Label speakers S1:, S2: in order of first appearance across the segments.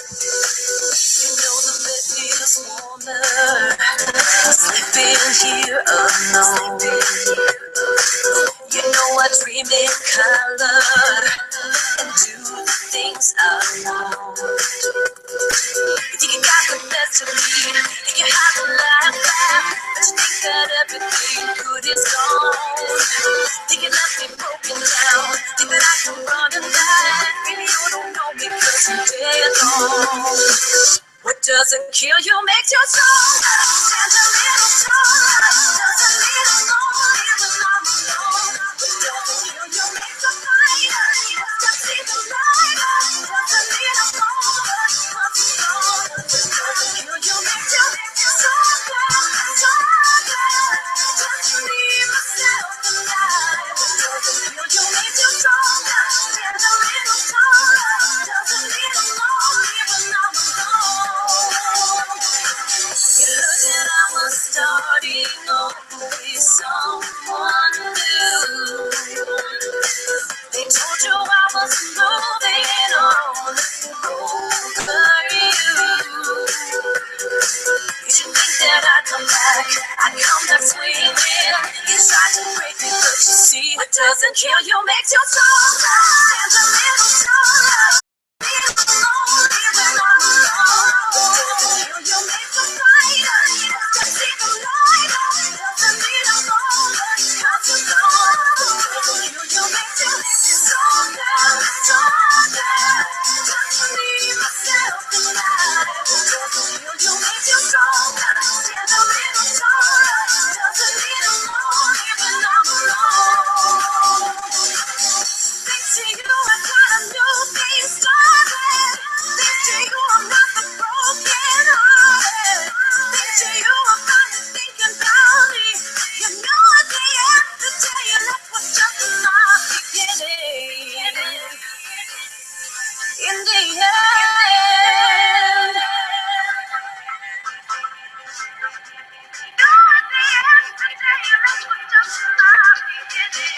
S1: You know the bed feels warmer, sleeping here alone. You know I dream in color and do the things I want. You think you got the best of me, think you have the life back, but you think that everything good is gone. Think you left me broken down, think that I can run and hide. Maybe you don't know me 'cause you're dead alone. What doesn't kill you makes you stronger. Stand a little taller. Doesn't mean I'm lonely when I'm alone. What doesn't kill you makes you fighter. Just see the light. Doesn't mean I'm over. What's wrong? What doesn't kill you makes you stronger. Stronger. Just leave myself alive. What doesn't kill you makes you stronger. Stand a little taller. Doesn't mean I'm lonely when I'm alone. You heard that I was starting over with someone new. They told you I was moving on over you. You should think that I'd come back, swinging. You tried to break me, but you see, what doesn't kill you makes you stronger. Stand a little taller. Lonely when I'm alone. What doesn't kill you makes you fighter. Just see the light. Doesn't mean I'm over. 'Cause you're gone. What doesn't kill you makes you stronger, stronger. Just leave myself alive. What doesn't kill you makes you stronger. Stand a little taller. Doesn't mean I'm lonely when I'm alone. Thanks to you, I got a new thing started. Thanks to you, I'm not the broken hearted. Thanks to you, I'm finally thinking about me. You know at the end of the day, your life was just my beginning. In the end.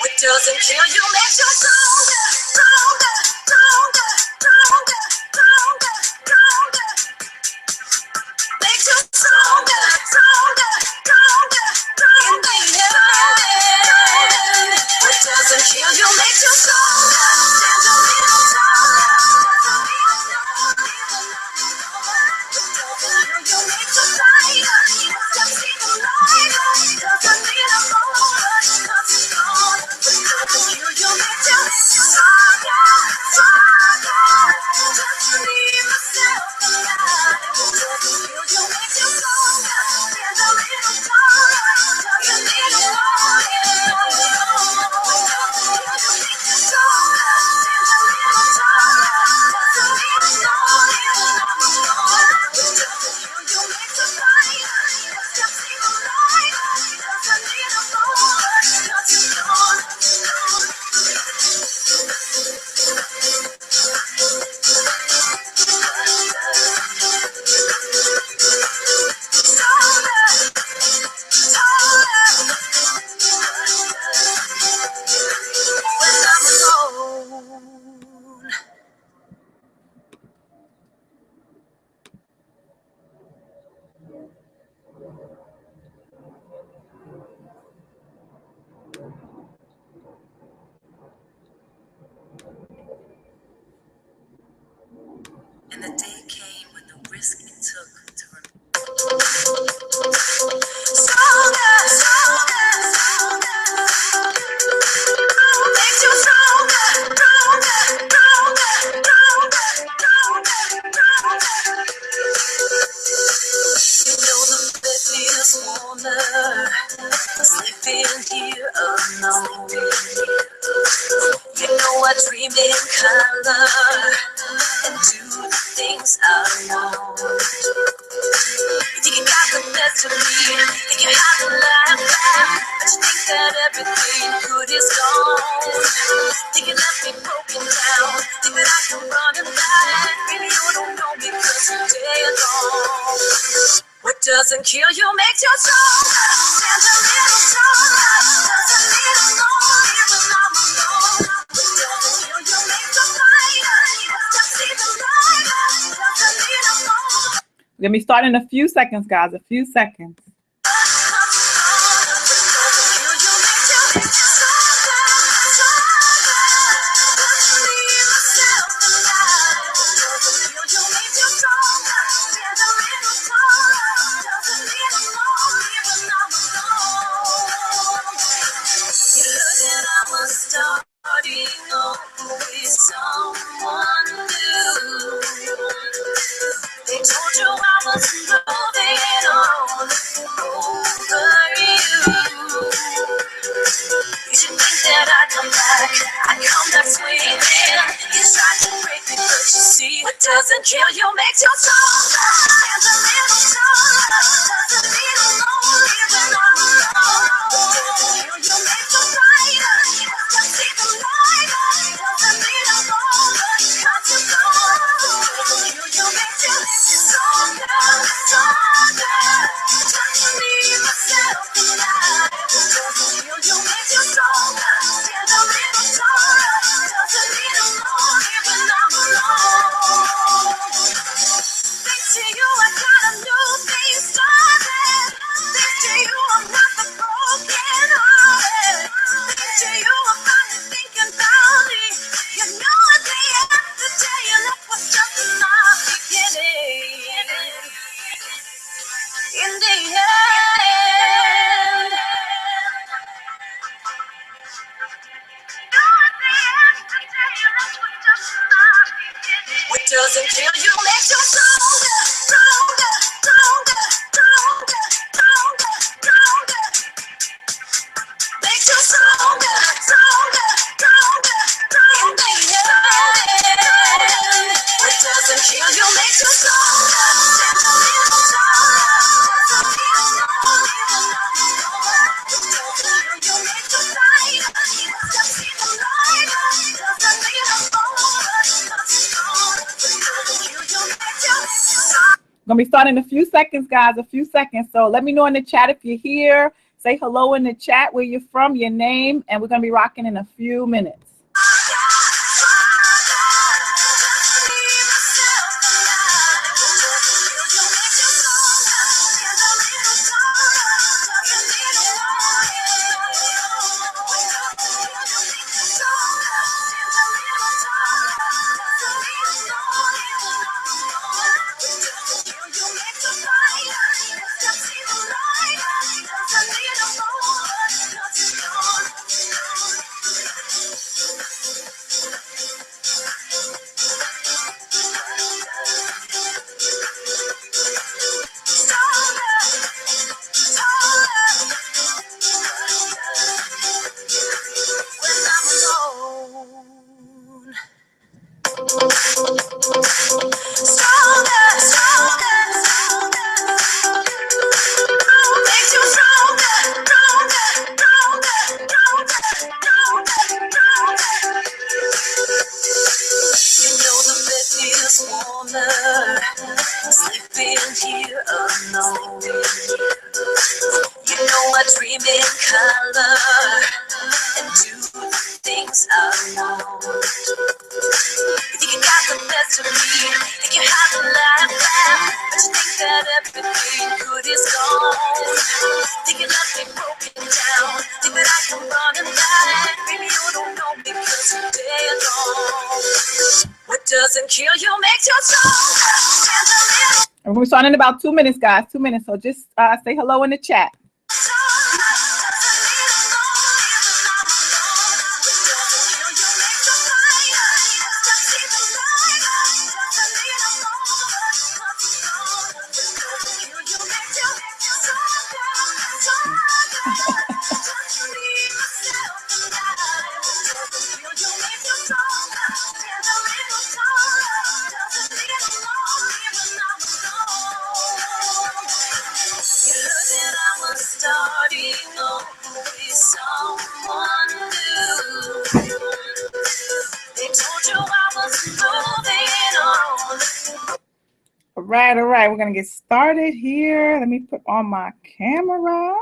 S1: What doesn't kill you makes you stronger, stronger, stronger, stronger, stronger, stronger. Makes you stronger, stronger, stronger, stronger. In the end, what doesn't kill you makes you stronger. Stand a little taller. Doesn't mean I'm lonely when I'm alone. What doesn't kill you makes you brighter. Just see the light. Doesn't mean I'm over. 'Cause it's gone. What doesn't kill you makes you stronger, stronger. Just leave myself alive. What doesn't kill you makes you stronger. Stand a little taller. Doesn't mean I'm lonely when I'm alone. What doesn't kill you makes you stronger. Stand a little taller. Doesn't mean I'm lonely when I'm alone. What doesn't kill you makes you brighter. Just see the light. Doesn't mean I'm over. 'Cause you're gone. When I'm alone. And the day came when the risk it took to stronger, stronger, stronger. Makes you stronger, stronger, stronger, stronger, stronger, stronger. You know the bed feels warmer, sleeping here alone. You know I dream in color and do the things I want. You think you got the best of me, think you have the life back, but you think that everything good is gone. Think you left me broken down, think that I can run and hide. Maybe you don't know me 'cause you're dead alone. What doesn't kill you makes you stronger. Stand a little taller. Doesn't mean I'm lonely when I'm alone. What doesn't kill you makes you fighter. Just see the light. Doesn't We're going to be starting in a few seconds, guys, a few seconds.
S2: They told you I was moving on over you. You should think that I'd come back swinging. You tried to break me, but you see, what doesn't kill you makes you stronger. There's a little stronger, doesn't mean I'm lonely when I'm alone. What doesn't kill you makes you brighter. Just see the light, doesn't mean I'm over, 'cause you're gone. What doesn't kill you makes you stronger, stronger. Just to leave myself alive. What doesn't kill you makes you stronger. There's a little stronger, doesn't mean I'm lonely when I'm alone. Thanks to you, I got a new thing started. Thanks to you, I'm not the broken hearted. Thanks to you, I'm finally thinking about me. You know at the end of the day, your life was just my beginning. In the end. What doesn't kill you makes you stronger, stronger, stronger, stronger, stronger, stronger. Makes you stronger, stronger, stronger, stronger. In the end, what doesn't kill you makes you stronger. Stand a little taller, doesn't mean I'm lonely when I'm alone. What doesn't kill you makes you brighter. Just see the light, doesn't mean I'm over, 'cause it's gone. What doesn't kill you makes you stronger.
S1: Gonna be starting in a few seconds, guys, a few seconds. So let me know in the chat if you're here. Say hello in the chat, where you're from, your name, and we're gonna be rocking in a few minutes. And we're starting in about 2 minutes, guys. 2 minutes. So just say hello in the chat. All right, we're gonna get started here. Let me put on my camera.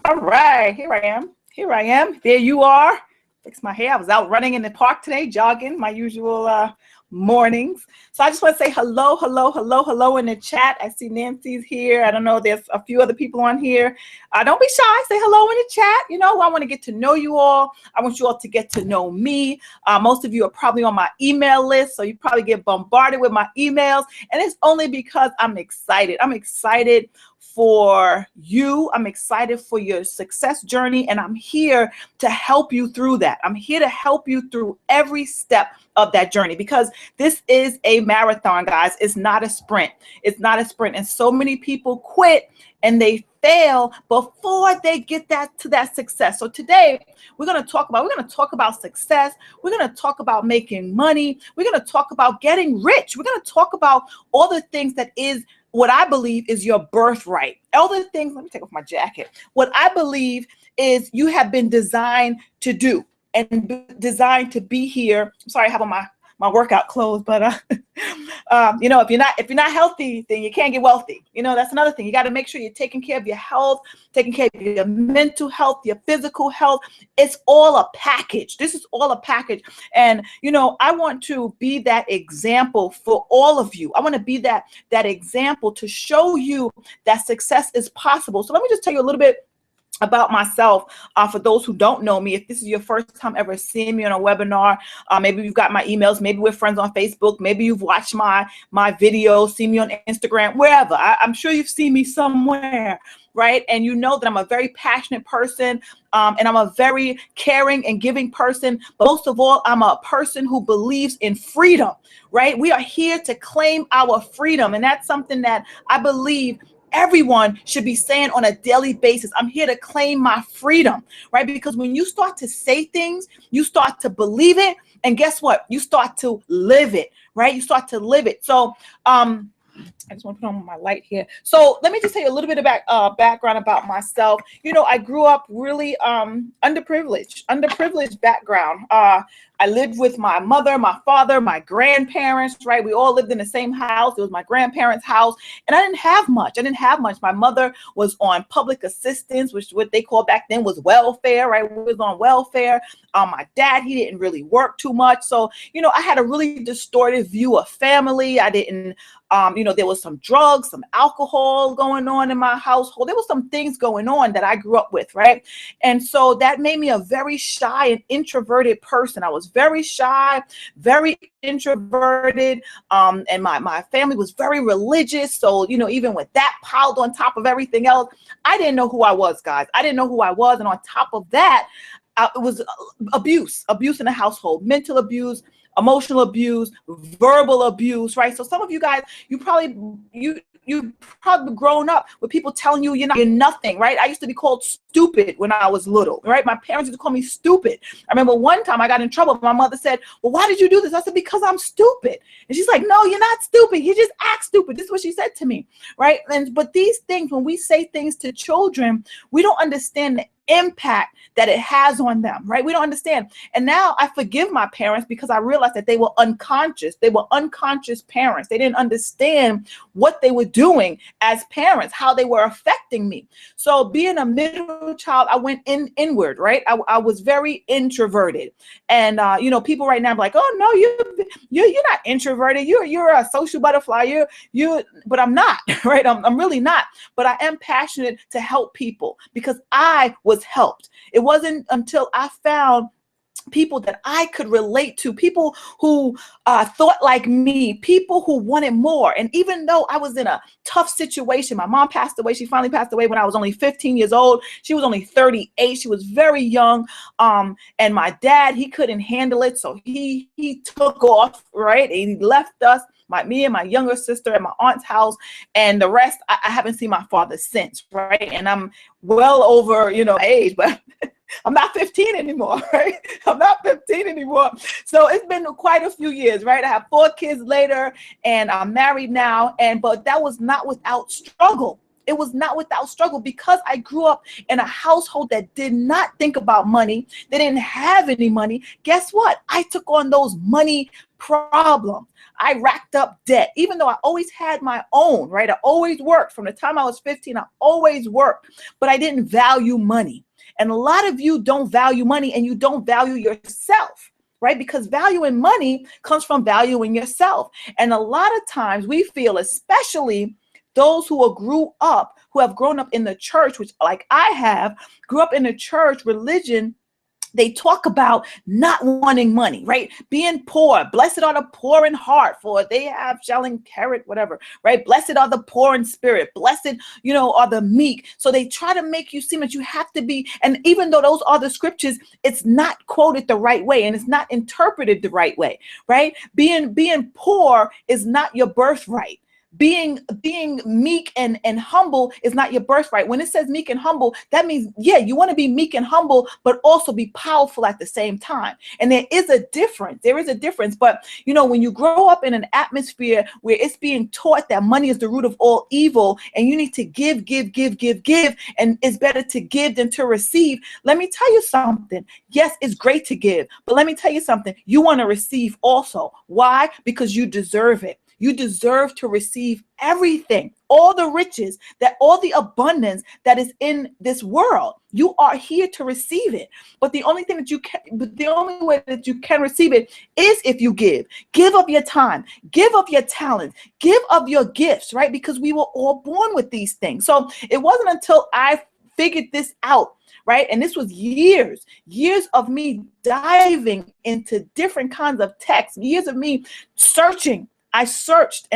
S1: All right, here I am. There you are.
S2: fix my hair. I was out running in the park today, jogging, my usual mornings. So I just want to say hello in the chat. I see Nancy's here. I don't know, there's a few other people on here. Don't be shy. Say hello in the chat. You know, I want to get to know you all. I want you all to get to know me. Most of you are probably on my email list, so you probably get bombarded with my emails. And it's only because I'm excited. I'm excited for you. I'm excited for your success journey, and I'm here to help you through that. I'm here to help you through every step of that journey, because this is a marathon, guys. It's not a sprint. It's not a sprint. And so many people quit and they fail before they get to that success. So today we're going to talk about success. We're going to talk about making money. We're going to talk about getting rich. We're going to talk about all the things that is what I believe is your birthright. All the things, let me take off my jacket. What I believe is you have been designed to do and designed to be here. I'm sorry, I have on my workout clothes, but you know, if you're not healthy, then you can't get wealthy. You know, that's another thing. You got to make sure you're taking care of your health, taking care of your mental health, your physical health. It's all a package. This is all a package. And, you know, I want to be that example for all of you. I want to be that example to show you that success is possible. So let me just tell you a little bit about myself, for those who don't know me. If this is your first time ever seeing me on a webinar, maybe you've got my emails, maybe we're friends on Facebook, maybe you've watched my videos, see me on Instagram, wherever. I'm sure you've seen me somewhere, right? And you know that I'm a very passionate person, and I'm a very caring and giving person. But most of all, I'm a person who believes in freedom, right? We are here to claim our freedom, and that's something that I believe everyone should be saying on a daily basis. I'm here to claim my freedom, right? Because when you start to say things, you start to believe it. And guess what? You start to live it, right? You start to live it. So, I just want to put on my light here. So let me just tell you a little bit about background about myself. You know, I grew up really underprivileged background. I lived with my mother, my father, my grandparents, right? We all lived in the same house. It was my grandparents' house. And I didn't have much. My mother was on public assistance, which what they called back then was welfare, right? We was on welfare. My dad, he didn't really work too much. So, you know, I had a really distorted view of family. I didn't, you know, there was some drugs, some alcohol going on in my household. There was some things going on that I grew up with, right? And so that made me a very shy and introverted person. I was very shy, very introverted, and my family was very religious. So, you know, even with that piled on top of everything else, I didn't know who I was, guys. I didn't know who I was. And on top of that, it was abuse in the household, mental abuse, emotional abuse, verbal abuse, right? So some of you guys, you probably grown up with people telling you you're nothing, right? I used to be called stupid when I was little, right? My parents used to call me stupid. I remember one time I got in trouble. My mother said, well, why did you do this? I said, because I'm stupid. And she's like, no, you're not stupid. You just act stupid. This is what she said to me, right? But these things, when we say things to children, we don't understand the impact that it has on them, right? We don't understand. And now I forgive my parents because I realized that they were unconscious. They were unconscious parents. They didn't understand what they were doing as parents, how they were affecting me. So being a middle child, I went inward, right? I was very introverted. And, you know, people right now are like, oh, no, you're not introverted. You're a social butterfly. But I'm not, right? I'm really not. But I am passionate to help people because I was helped. It wasn't until I found people that I could relate to, people who thought like me, people who wanted more. And even though I was in a tough situation, my mom passed away. She finally passed away when I was only 15 years old. She was only 38. She was very young. And my dad, he couldn't handle it. So he took off, right? And he left us, me and my younger sister at my aunt's house, and the rest, I haven't seen my father since, right? And I'm well over, you know, age, but I'm not 15 anymore, right? I'm not 15 anymore. So it's been quite a few years, right? I have 4 kids later, and I'm married now, but that was not without struggle. It was not without struggle because I grew up in a household that did not think about money. They didn't have any money. Guess what? I took on those money problems. I racked up debt, even though I always had my own, right? I always worked. From the time I was 15, I always worked, but I didn't value money.
S1: And a lot of you don't value money and you don't value yourself, right? Because value in money comes from valuing yourself. And a lot of times we feel, especially those who have grown up in the church, which like I have, grew up in the church, religion, they talk about not wanting money, right? Being poor. Blessed are the poor in heart, for they have shall inherit whatever, right? Blessed are the poor in spirit. Blessed, are the meek. So they try to make you seem that you have to be, and even though those are the scriptures, it's not quoted the right way and it's not interpreted the right way, right? Being poor is not your birthright. Being meek and humble is not your birthright. When it says meek and humble, that means, yeah, you want to be meek and humble, but also be powerful at the same time. And there is a difference. But, when you grow up in an atmosphere where it's being taught that money is the root of all evil and you need to give, and it's better to give than to receive. Let me tell you something. Yes, it's great to give, but let me tell you something. You want to receive also. Why? Because you deserve it. You deserve to receive everything, all the riches, all the abundance that is in this world. You are here to receive it. But the only way that you can receive it is if you give. Give of your time, give of your talent, give of your gifts, right? Because we were all born with these things. So it wasn't until I figured this out, right? And this was years of me diving into different kinds of texts, years of me searching. I searched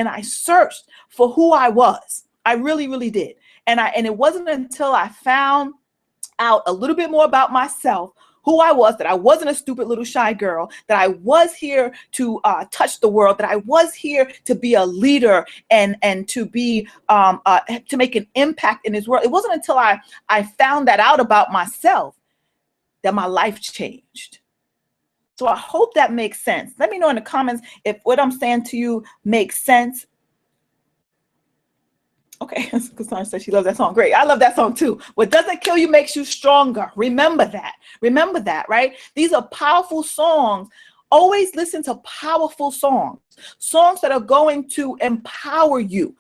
S1: for who I was. I really, really did. And it wasn't until I found out a little bit more about myself, who I was, that I wasn't a stupid little shy girl, that I was here to touch the world, that I was here to be a leader and to be to make an impact in this world. It wasn't until I found that out about myself that my life changed. So I hope that makes sense. Let me know in the comments if what I'm saying to you makes sense. Okay, Cassandra says she loves that song. Great. I love that song too. What doesn't kill you makes you stronger. Remember that, right? These are powerful songs. Always listen to powerful songs that are going to empower you.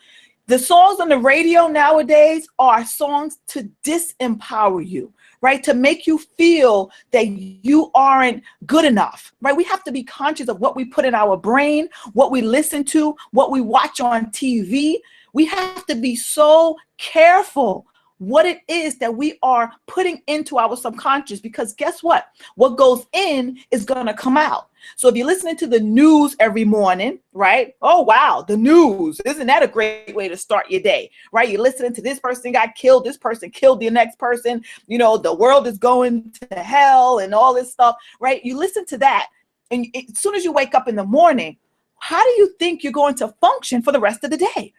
S1: The songs on the radio nowadays are songs to disempower you, right? To make you feel that you aren't good enough, right? We have to be conscious of what we put in our brain, what we listen to, what we watch on TV. We have to be so careful what it is that we are putting into our subconscious, because guess what? What goes in is going to come out. So if you're listening to the news every morning, right? Oh, wow, the news. Isn't that a great way to start your day, right? You're listening to this person got killed, this person killed the next person, the world is going to hell and all this stuff, right? You listen to that. And as soon as you wake up in the morning, how do you think you're going to function for the rest of the day?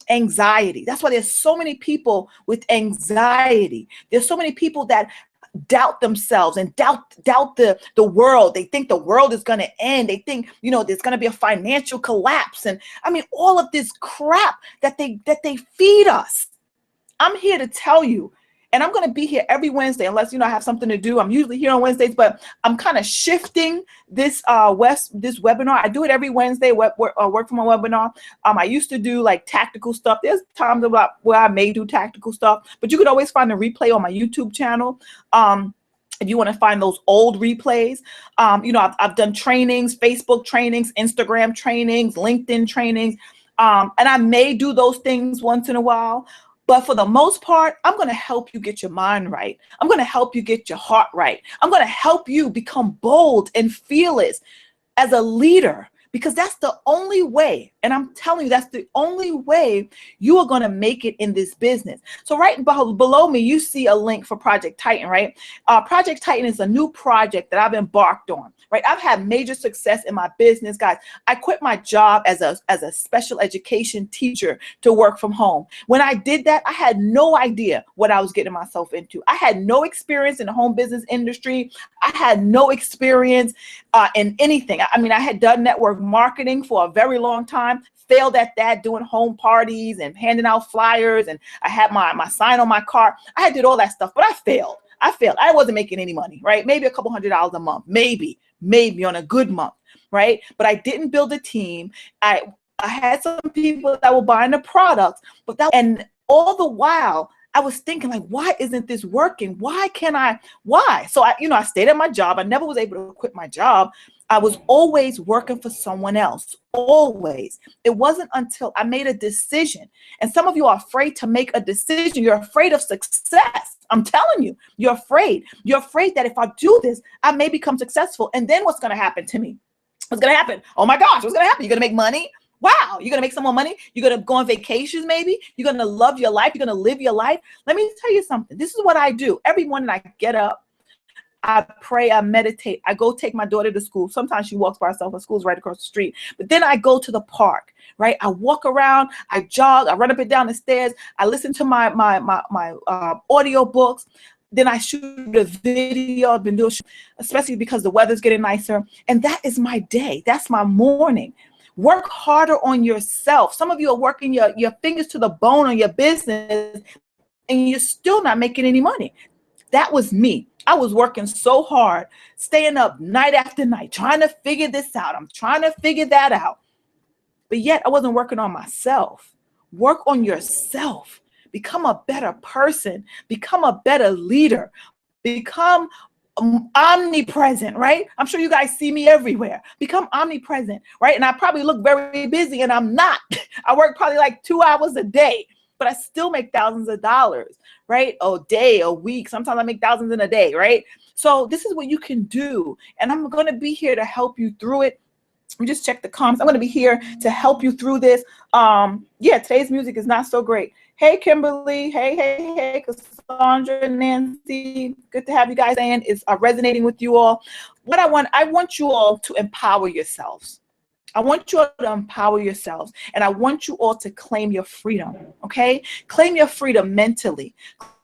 S1: Anxiety. That's why there's so many people with anxiety. There's so many people that doubt themselves and doubt the world. They think the world is going to end. They think, there's going to be a financial collapse. And I mean, all of this crap that they feed us. I'm here to tell you, and I'm going to be here every Wednesday, unless, I have something to do. I'm usually here on Wednesdays, but I'm kind of shifting this webinar. I do it every Wednesday, work from a webinar. I used to do like tactical stuff. There's times where I may do tactical stuff, but you could always find a replay on my YouTube channel. If you want to find those old replays, I've done trainings, Facebook trainings, Instagram trainings, LinkedIn trainings, and I may do those things once in a while. But for the most part, I'm going to help you get your mind right. I'm going to help you get your heart right. I'm going to help you become bold and fearless as a leader, because that's the only way. And I'm telling you, that's the only way you are going to make it in this business. So right below me, you see a link for Project Titan, right? Project Titan is a new project that I've embarked on, right? I've had major success in my business, guys. I quit my job as a special education teacher to work from home. When I did that, I had no idea what I was getting myself into. I had no experience in the home business industry. I had no experience in anything. I mean, I had done network marketing for a very long time, failed at that, doing home parties and handing out flyers, and I had my sign on my car. I did all that stuff, but I failed. I wasn't making any money, right? Maybe a couple $100 a month, maybe on a good month, right? But I didn't build a team. I had some people that were buying the products, and all the while
S2: I was thinking like, why isn't this working? Why can't I? Why? So I stayed at my job. I never was able to quit my job. I was always working for someone else, always. It wasn't until I made a decision. And some of you are afraid to make a decision. You're afraid of success. I'm telling you, you're afraid. You're afraid that if I do this, I may become successful. And then what's going to happen to me? What's going to happen? Oh my gosh, what's going to happen? You're going to make money? Wow, you're going to make some more money. You're going to go on vacations maybe. You're going to love your life. You're going to live your life. Let me tell you something. This is what I do. Every morning I get up, I pray, I meditate. I go take my daughter to school. Sometimes she walks by herself. Her school's right across the street. But then I go to the park, right? I walk around, I jog, I run up and down the stairs. I listen to my audio books. Then I shoot a video. I've been doing, especially because the weather's getting nicer. And that is my day. That's my morning. Work harder on yourself. Some of you are working your fingers to the bone on your business and you're still not making any money. That was me. I was working so hard, staying up night after night, trying to figure this out. I'm trying to figure that out. But yet I wasn't working on myself. Work on yourself. Become a better person. Become a better leader. Become omnipresent, right? I'm sure you guys see me everywhere. Become omnipresent, right? And I probably look very busy and I'm not. I work probably like 2 hours a day, but I still make thousands of dollars, right? A day, a week. Sometimes I make thousands in a day, right? So this is what you can do. And I'm going to be here to help you through it. We just check the comments. I'm going to be here to help you through this. Yeah, today's music is not so great. Hey, Kimberly. Hey, Cassandra and Nancy. Good to have you guys in. It's resonating with you all. I want you all to empower yourselves. I want you all to empower yourselves, and I want you all to claim your freedom, okay? Claim your freedom mentally.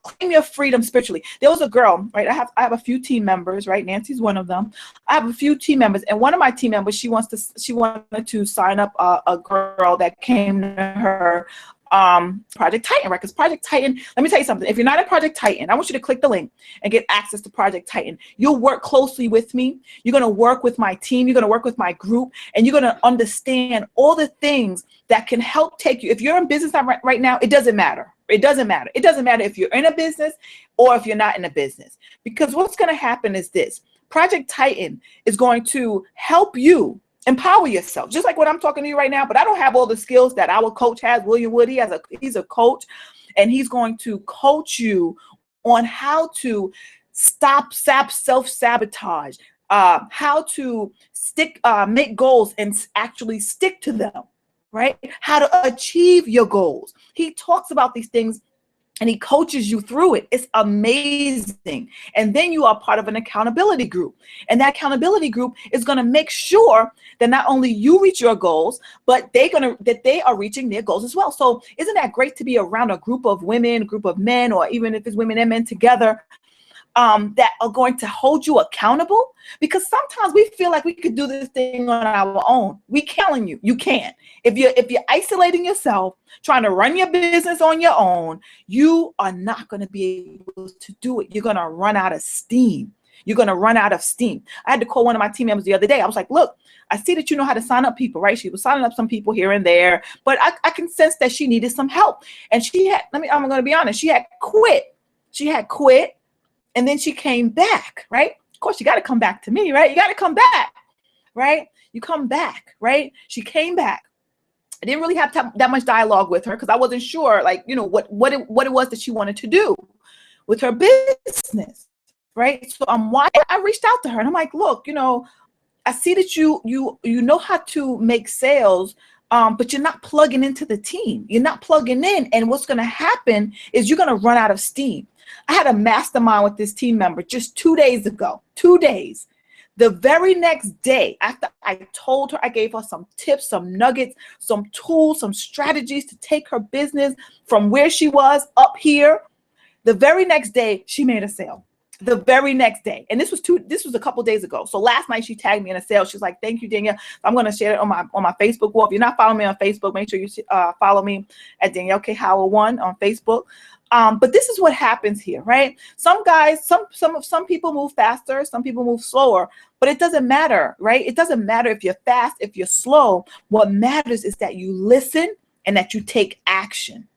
S2: Claim your freedom spiritually. There was a girl, right? I have a few team members, right? Nancy's one of them. I have a few team members, and one of my team members, she wanted to sign up a girl that came to her Project Titan, right? Because Project Titan, let me tell you something. If you're not in Project Titan, I want you to click the link and get access to Project Titan. You'll work closely with me. You're going to work with my team. You're going to work with my group, and you're going to understand all the things that can help take you. If you're in business right now, it doesn't matter. It doesn't matter. It doesn't matter if you're in a business or if you're not in a business, because what's going to happen is this. Project Titan is going to help you empower yourself, just like what I'm talking to you right now. But I don't have all the skills that our coach has. William Wood, he's a coach, and he's going to coach you on how to stop self-sabotage, how to make goals and actually stick to them, right? How to achieve your goals. He talks about these things and he coaches you through it. It's amazing. And then you are part of an accountability group. And that accountability group is going to make sure that not only you reach your goals, but that they are reaching their goals as well. So isn't that great to be around a group of women, a group of men, or even if it's women and men together, that are going to hold you accountable? Because sometimes we feel like we could do this thing on our own. We telling you, you can't. If you're isolating yourself, trying to run your business on your own, you are not going to be able to do it. You're going to run out of steam. You're going to run out of steam. I had to call one of my team members the other day. I was like, look, I see that you know how to sign up people, right? She was signing up some people here and there, but I can sense that she needed some help. And I'm going to be honest, she had quit. And then she came back, right? Of course, you got to come back to me, right? You got to come back, right? You come back, right? She came back. I didn't really have that much dialogue with her because I wasn't sure, like, what it was that she wanted to do with her business, right? So I reached out to her and I'm like, look, I see that you know how to make sales, but you're not plugging into the team. You're not plugging in, and what's going to happen is you're going to run out of steam. I had a mastermind with this team member just 2 days ago. 2 days. The very next day, after I told her, I gave her some tips, some nuggets, some tools, some strategies to take her business from where she was up here. The very next day, she made a sale. The very next day. And this was a couple days ago. So last night she tagged me in a sale. She's like, thank you, Danielle. I'm going to share it on my Facebook wall. If you're not following me on Facebook, make sure you follow me at Danielle K. Howell 1 on Facebook. But this is what happens here, right? Some guys, some people move faster, some people move slower, but it doesn't matter, right? It doesn't matter if you're fast, if you're slow. What matters is that you listen and that you take action.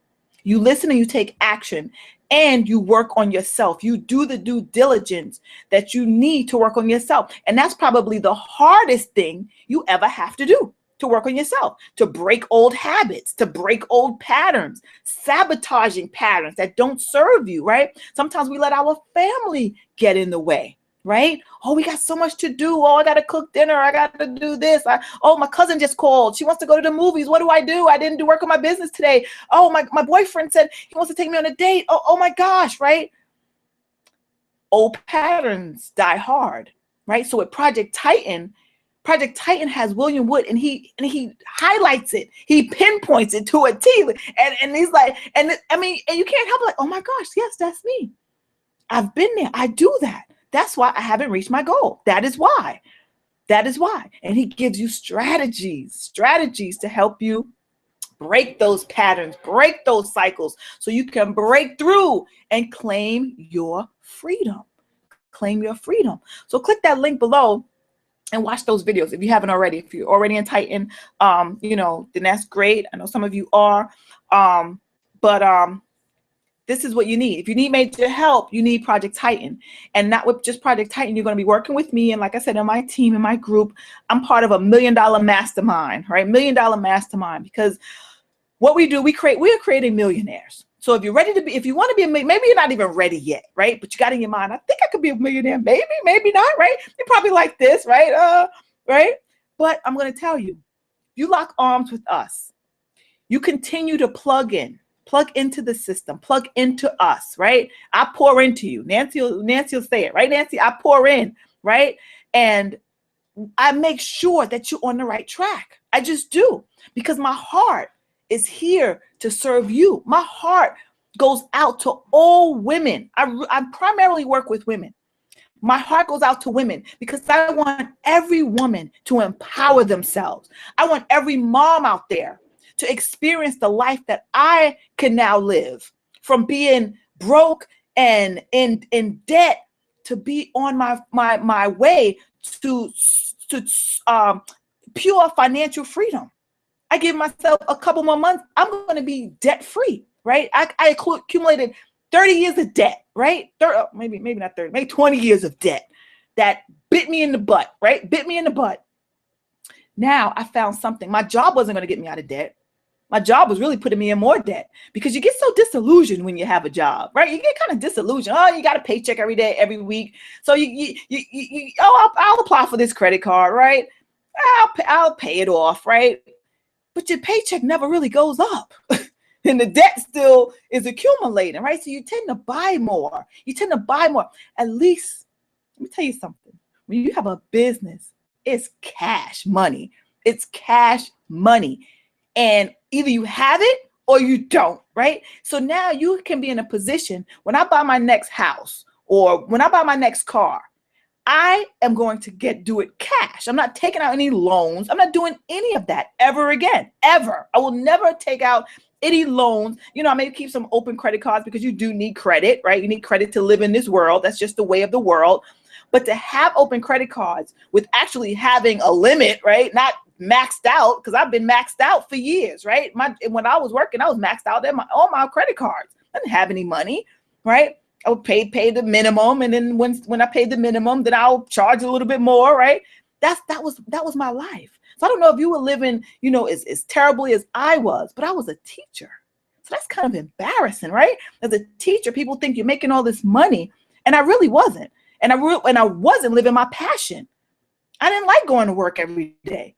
S2: You listen and you take action.
S1: and you work on yourself. You do the due diligence that you need to work on yourself. And that's probably the hardest thing you ever have to do, to work on yourself, to break old habits, to break old patterns, sabotaging patterns that don't serve you, right? Sometimes we let our family get in the way, right? Oh, we got so much to do. Oh, I got to cook dinner. I got to do this. Oh, my cousin just called. She wants to go to the movies. What do? I didn't do work on my business today. Oh, my boyfriend said he wants to take me on a date. Oh my gosh, right? Old patterns die hard, right? So with Project Titan has William Wood, and he highlights it. He pinpoints it to a T, and he's like, and you can't help like, oh my gosh, yes, that's me. I've been there. I do that. That's why I haven't reached my goal. That is why. And he gives you strategies to help you break those patterns, break those cycles, so you can break through and claim your freedom. So click that link below and watch those videos if you haven't already. If you're already in Titan, then that's great. I know some of you are, but this is what you need. If you need major help, you need Project Titan. And not with just Project Titan, you're going to be working with me. And like I said, in my team, in my group, I'm part of a $1 million mastermind, right? $1 million mastermind, because what we do, we are creating millionaires. So if you want to be maybe you're not even ready yet, right? But you got in your mind, I think I could be a millionaire. Maybe not, right? You're probably like this, right? Right? But I'm going to tell you, you lock arms with us. You continue to plug into the system, plug into us, right? I pour into you. Nancy will say it, right, Nancy? I pour in, right? And I make sure that you're on the right track. I just do, because my heart is here to serve you. My heart goes out to all women. I primarily work with women. My heart goes out to women because I want every woman to empower themselves. I want every mom out there to experience the life that I can now live, from being broke and in debt to be on my way to pure financial freedom. I give myself a couple more months, I'm going to be debt free, right? I accumulated 30 years of debt, right? Maybe not 30, maybe 20 years of debt that bit me in the butt, right? Bit me in the butt. Now I found something. My job wasn't going to get me out of debt. My job was really putting me in more debt, because you get so disillusioned when you have a job, right? You get kind of disillusioned. Oh, you got a paycheck every day, every week. So I'll apply for this credit card, right? I'll pay it off, right? But your paycheck never really goes up. And the debt still is accumulating, right? So you tend to buy more. At least, let me tell you something. When you have a business, it's cash money. And either you have it or you don't, right? So now you can be in a position, when I buy my next house or when I buy my next car, I am going to do it cash. I'm not taking out any loans. I'm not doing any of that ever again, ever. I will never take out any loans. I may keep some open credit cards, because you do need credit, right? You need credit to live in this world. That's just the way of the world. But to have open credit cards with actually having a limit, right? Not maxed out, because I've been maxed out for years, right? When I was working, I was maxed out at all my credit cards. I didn't have any money, right? I would pay the minimum, and then when I paid the minimum, then I'll charge a little bit more, right? That was my life. So I don't know if you were living, as terribly as I was, but I was a teacher. So that's kind of embarrassing, right? As a teacher, people think you're making all this money, and I really wasn't. And I wasn't living my passion. I didn't like going to work every day.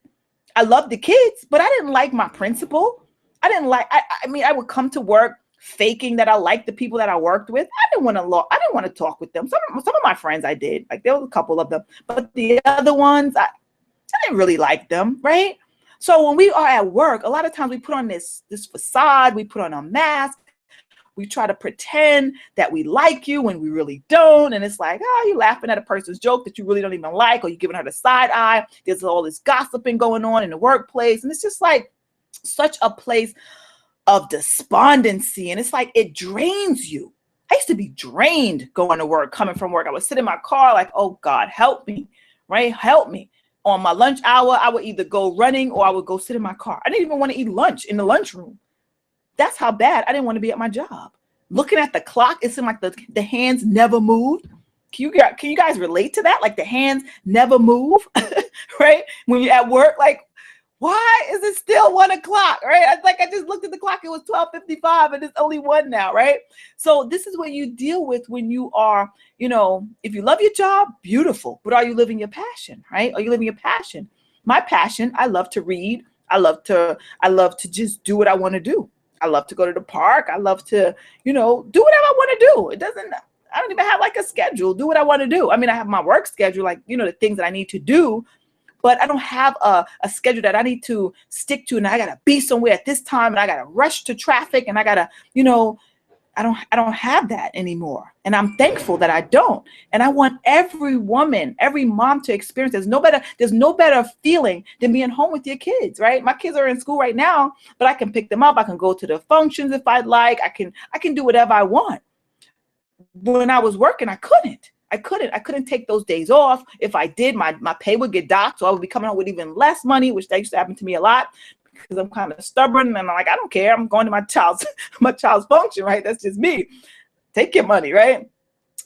S1: I loved the kids, but I didn't like my principal. I would come to work faking that I liked the people that I worked with. I didn't want to talk with them. Some of my friends I did, like there was a couple of them, but the other ones, I didn't really like them, right? So when we are at work, a lot of times we put on this facade, we put on a mask, we try to pretend that we like you when we really don't. And it's like, you're laughing at a person's joke that you really don't even like, or you're giving her the side eye. There's all this gossiping going on in the workplace. And it's just like such a place of despondency. And it's like, it drains you. I used to be drained going to work, coming from work. I would sit in my car like, oh God, help me, right? Help me. On my lunch hour, I would either go running or I would go sit in my car. I didn't even want to eat lunch in the lunchroom. That's how bad I didn't want to be at my job. looking at the clock, it seemed like the hands never moved. Can you guys relate to that? Like the hands never move, right? When you're at work, like, why is it still 1 o'clock, right? I just looked at the clock, it was 12:55 and it's only 1 now, right? So this is what you deal with when you are, if you love your job, beautiful, but are you living your passion, right? Are you living your passion? My passion, I love to read. I love to just do what I want to do. I love to go to the park. I love to, do whatever I want to do. I don't even have like a schedule, do what I want to do. I mean, I have my work schedule, like, the things that I need to do, but I don't have a schedule that I need to stick to. And I got to be somewhere at this time and I got to rush to traffic and I got to, I don't have that anymore. And I'm thankful that I don't. And I want every woman, every mom to experience. There's no better feeling than being home with your kids, right? My kids are in school right now, but I can pick them up. I can go to the functions if I'd like. I can do whatever I want. When I was working, I couldn't take those days off. If I did, my pay would get docked. So I would be coming out with even less money, which that used to happen to me a lot because I'm kind of stubborn and I'm like, I don't care. I'm going to my child's function, right? That's just me. Take your money, right?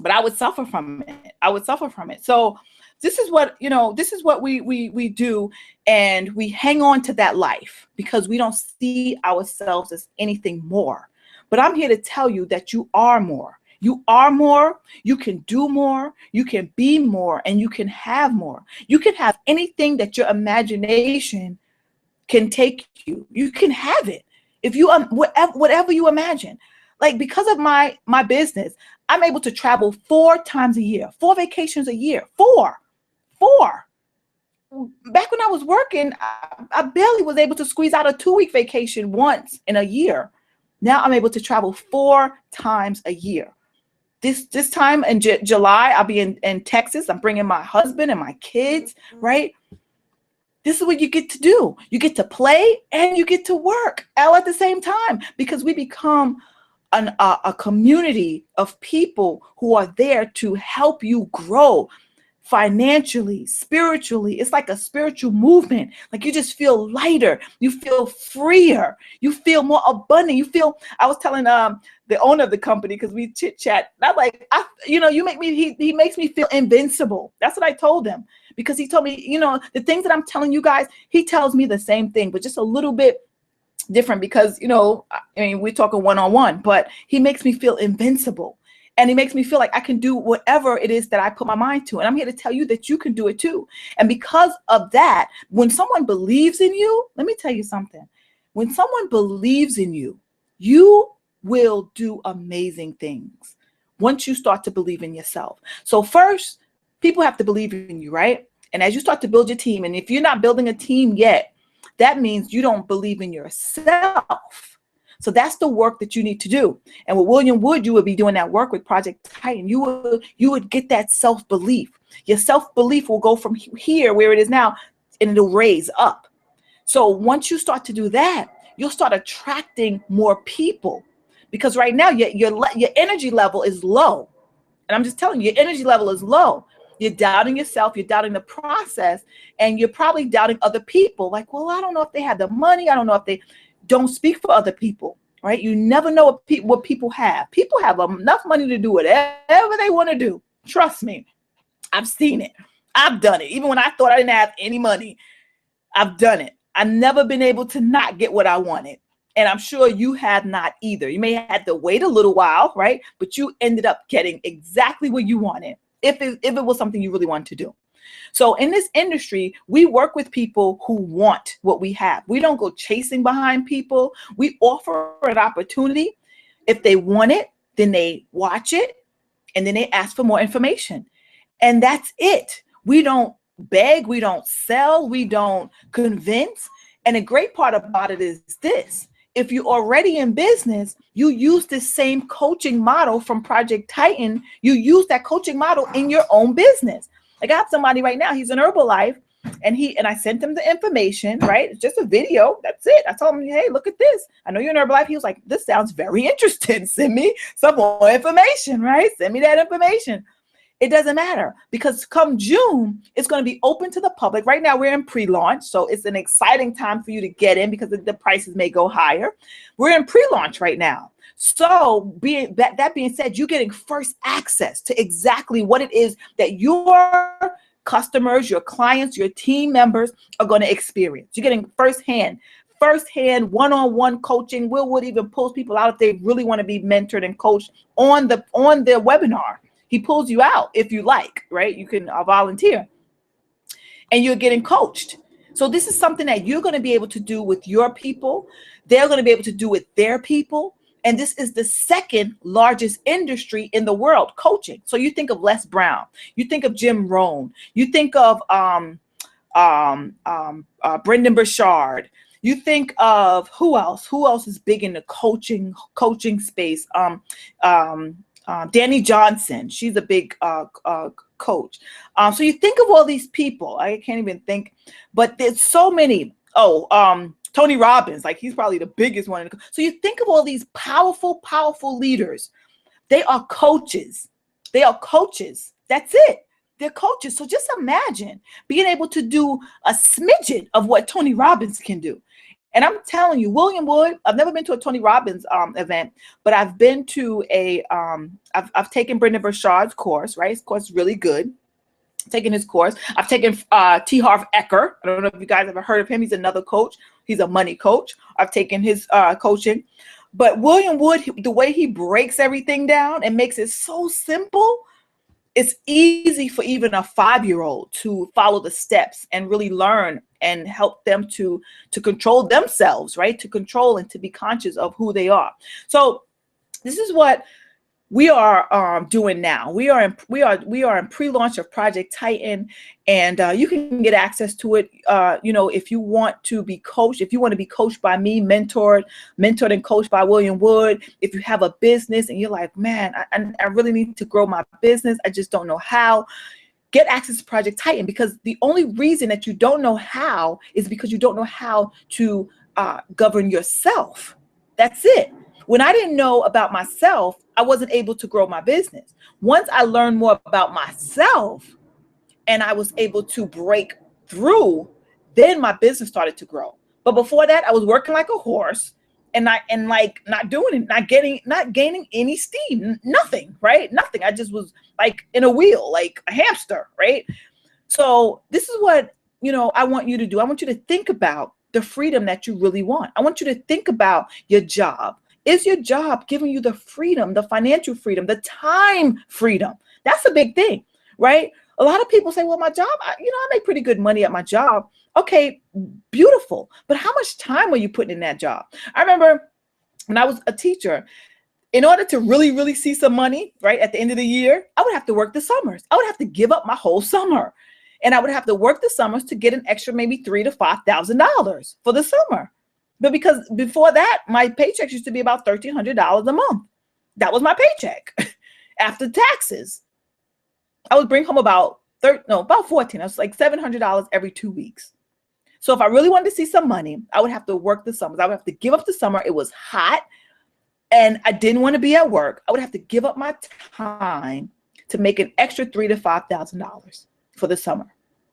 S1: But I would suffer from it. So this is what, we do. And we hang on to that life because we don't see ourselves as anything more. But I'm here to tell you that you are more. You are more, you can do more, you can be more, and you can have more. You can have anything that your imagination can take you. You can have it. If you, whatever you imagine. Like because of my business, I'm able to travel 4 times a year, 4 vacations a year, 4. Back when I was working, I barely was able to squeeze out a 2-week vacation once in a year. Now I'm able to travel 4 times a year. This time in July, I'll be in Texas. I'm bringing my husband and my kids, right? This is what you get to do. You get to play and you get to work all at the same time because we become a community of people who are there to help you grow financially, spiritually. It's like a spiritual movement. Like you just feel lighter. You feel freer. You feel more abundant. I was telling the owner of the company, because we chit chat. I'm like, you make me, he makes me feel invincible. That's what I told him, because he told me, the things that I'm telling you guys, he tells me the same thing, but just a little bit different because, we're talking one-on-one, but he makes me feel invincible. And it makes me feel like I can do whatever it is that I put my mind to. And I'm here to tell you that you can do it too. And because of that, when someone believes in you, let me tell you something. When someone believes in you, you will do amazing things once you start to believe in yourself. So first, people have to believe in you, right? And as you start to build your team, and if you're not building a team yet, that means you don't believe in yourself. So that's the work that you need to do. And with William Wood, you would be doing that work with Project Titan. You would get that self-belief. Your self-belief will go from here, where it is now, and it'll raise up. So once you start to do that, you'll start attracting more people. Because right now, your energy level is low. And I'm just telling you, your energy level is low. You're doubting yourself. You're doubting the process. And you're probably doubting other people. Like, well, I don't know if they have the money. I don't know if they... Don't speak for other people, right? You never know what people have. People have enough money to do whatever they want to do. Trust me. I've seen it. I've done it. Even when I thought I didn't have any money, I've done it. I've never been able to not get what I wanted. And I'm sure you have not either. You may have had to wait a little while, right? But you ended up getting exactly what you wanted if it was something you really wanted to do. So in this industry, we work with people who want what we have. We don't go chasing behind people. We offer an opportunity. If they want it, then they watch it, and then they ask for more information. And that's it. We don't beg. We don't sell. We don't convince. And the great part about it is this. If you're already in business, you use the same coaching model from Project Titan. You use that coaching model in your own business. I got somebody right now, he's in Herbalife, and I sent him the information, right? It's just a video. That's it. I told him, hey, look at this. I know you're in Herbalife. He was like, this sounds very interesting. Send me some more information, right? Send me that information. It doesn't matter, because come June, it's going to be open to the public. Right now, we're in pre-launch, so it's an exciting time for you to get in because the prices may go higher. We're in pre-launch right now. So that being said, you're getting first access to exactly what it is that your customers, your clients, your team members are going to experience. You're getting firsthand one-on-one coaching. Will Wood even pulls people out if they really want to be mentored and coached on their webinar. He pulls you out if you like, right? You can volunteer, and you're getting coached. So this is something that you're going to be able to do with your people. They're going to be able to do with their people. And this is the second largest industry in the world, coaching. So you think of Les Brown, you think of Jim Rohn, you think of Brendan Burchard. You think of who else? Who else is big in the coaching space? Danny Johnson. She's a big coach. So you think of all these people. I can't even think, but there's so many. Tony Robbins, like he's probably the biggest one. So you think of all these powerful leaders. They are coaches. They are coaches. That's it. They're coaches. So just imagine being able to do a smidgen of what Tony Robbins can do. And I'm telling you, William Wood, I've never been to a Tony Robbins event, but I've been to I've taken Brendan Burchard's course, right? His course is really good. Taken his course. I've taken T. Harv Eker. I don't know if you guys ever heard of him. He's another coach. He's a money coach. I've taken his coaching. But William Wood, the way he breaks everything down and makes it so simple, it's easy for even a 5-year-old to follow the steps and really learn and help them to control themselves, right? To control and to be conscious of who they are. So this is what we are doing now. We are in pre-launch of Project Titan, and you can get access to it. If you want to be coached, if you want to be coached by me, mentored and coached by William Wood. If you have a business and you're like, man, I really need to grow my business, I just don't know how. Get access to Project Titan, because the only reason that you don't know how is because you don't know how to govern yourself. That's it. When I didn't know about myself, I wasn't able to grow my business. Once I learned more about myself and I was able to break through, then my business started to grow. But before that, I was working like a horse and not doing it, not gaining any steam, nothing, right? Nothing. I just was like in a wheel, like a hamster, right? So this is what, I want you to do. I want you to think about the freedom that you really want. I want you to think about your job. Is your job giving you the freedom, the financial freedom, the time freedom? That's a big thing, right? A lot of people say, well, my job, I make pretty good money at my job. Okay, beautiful. But how much time are you putting in that job? I remember when I was a teacher, in order to really, really see some money, right, at the end of the year, I would have to work the summers. I would have to give up my whole summer. And I would have to work the summers to get an extra maybe $3,000 to $5,000 for the summer. But because before that, my paycheck used to be about $1,300 a month. That was my paycheck after taxes. I would bring home about 14. I was like $700 every 2 weeks. So if I really wanted to see some money, I would have to work the summers. I would have to give up the summer. It was hot and I didn't want to be at work. I would have to give up my time to make an extra $3,000 to $5,000 for the summer,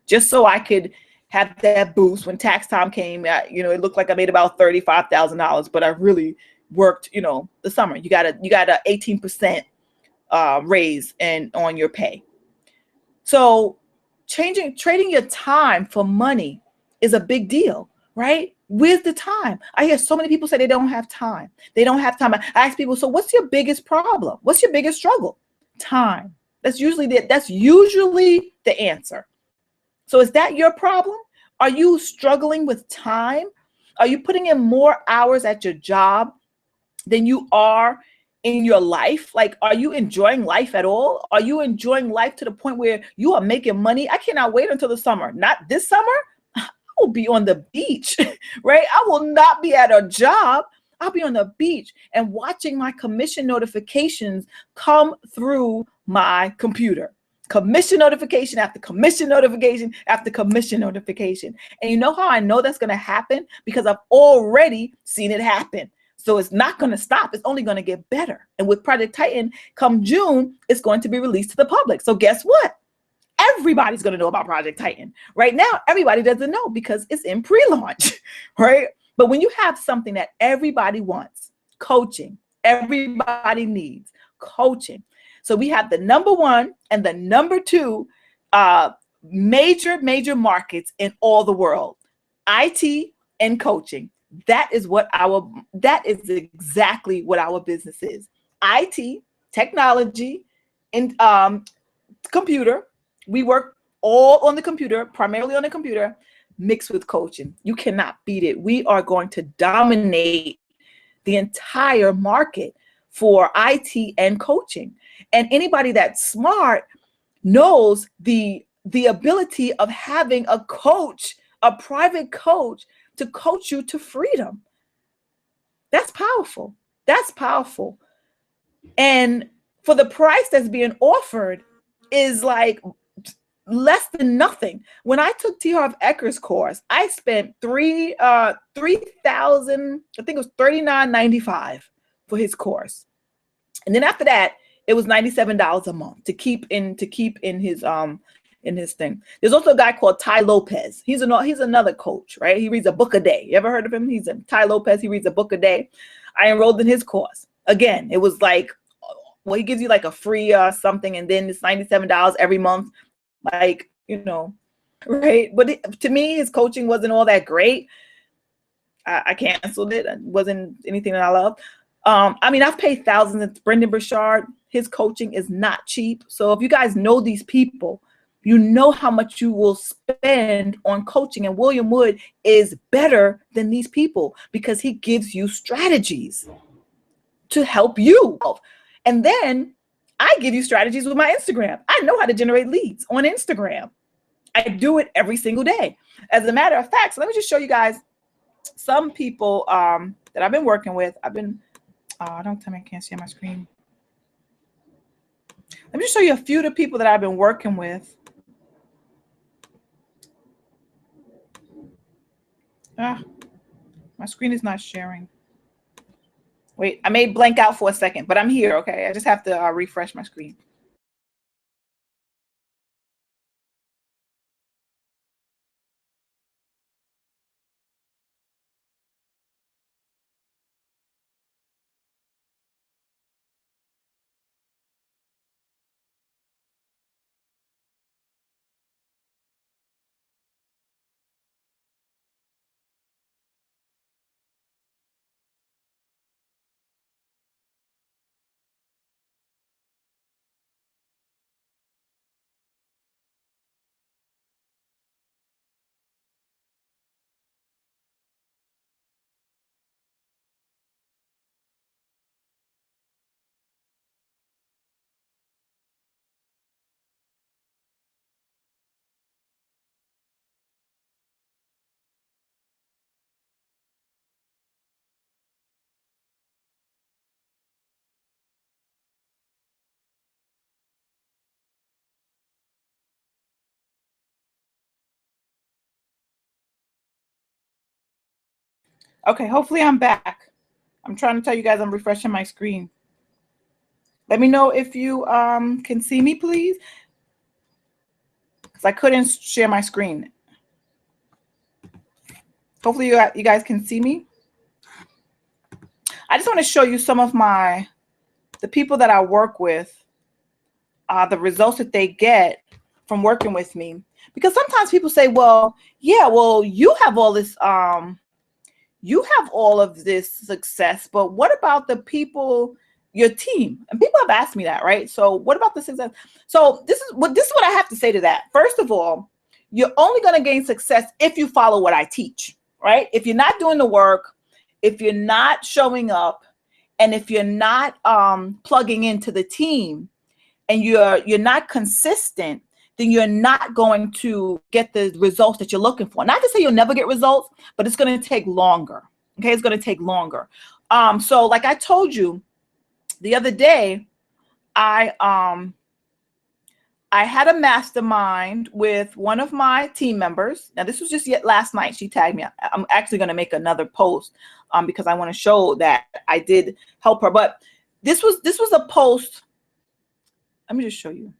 S1: just so I could have that boost when tax time came. It looked like I made about $35,000, but I really worked, the summer. You got a 18% raise on your pay. So trading your time for money is a big deal, right? Where's the time? I hear so many people say they don't have time. They don't have time. I ask people, so what's your biggest problem? What's your biggest struggle? Time. That's usually the answer. So is that your problem? Are you struggling with time? Are you putting in more hours at your job than you are in your life? Like, are you enjoying life at all? Are you enjoying life to the point where you are making money? I cannot wait until the summer. Not this summer. I will be on the beach, right? I will not be at a job. I'll be on the beach and watching my commission notifications come through my computer. Commission notification after commission notification after commission notification. And you know how I know that's going to happen? Because I've already seen it happen. So it's not going to stop. It's only going to get better. And with Project Titan, come June, it's going to be released to the public. So guess what? Everybody's going to know about Project Titan. Right now, everybody doesn't know because it's in pre-launch, right? But when you have something that everybody wants, coaching, everybody needs coaching. So we have the number one and the number two major markets in all the world, IT and coaching. That is exactly what our business is. IT, technology, and computer. We work all on the computer, primarily on the computer, mixed with coaching. You cannot beat it. We are going to dominate the entire market for IT and coaching. And anybody that's smart knows the ability of having a coach, a private coach, to coach you to freedom. That's powerful. That's powerful. And for the price that's being offered is like less than nothing. When I took T. Harv Eker's course, I spent $3,000, I think it was $39.95 for his course. And then after that, it was $97 a month to keep in his thing. There's also a guy called Tai Lopez. He's another coach, right? He reads a book a day. You ever heard of him? He's a Tai Lopez. He reads a book a day. I enrolled in his course. Again, it was like, well, he gives you like a free something, and then it's $97 every month. Like, right? But to me, his coaching wasn't all that great. I canceled it. It wasn't anything that I loved. I mean, I've paid thousands. It's Brendan Burchard. His coaching is not cheap. So if you guys know these people, you know how much you will spend on coaching. And William Wood is better than these people because he gives you strategies to help you. And then I give you strategies with my Instagram. I know how to generate leads on Instagram. I do it every single day. As a matter of fact, so let me just show you guys some people that I've been working with. Don't tell me I can't see my screen. Let me just show you a few of the people that I've been working with. My screen is not sharing. Wait, I may blank out for a second, but I'm here, okay? I just have to refresh my screen. Okay, hopefully I'm back. I'm trying to tell you guys I'm refreshing my screen. Let me know if you can see me, please, because I couldn't share my screen. Hopefully you guys can see me. I just want to show you some of the people that I work with, the results that they get from working with me. Because sometimes people say, well, yeah, well, you have all this, you have all of this success, but what about the people, your team? And people have asked me that, right? So what about the success? So this is what I have to say to that. First of all, you're only going to gain success if you follow what I teach, right? If you're not doing the work, if you're not showing up, and if you're not plugging into the team, and you're not consistent, then you're not going to get the results that you're looking for. Not to say you'll never get results, but it's going to take longer. Okay, it's going to take longer. So like I told you the other day, I had a mastermind with one of my team members. Now this was just last night. She tagged me. I'm actually going to make another post
S2: because I want to show that I did help her. But this was a post. Let me just show you.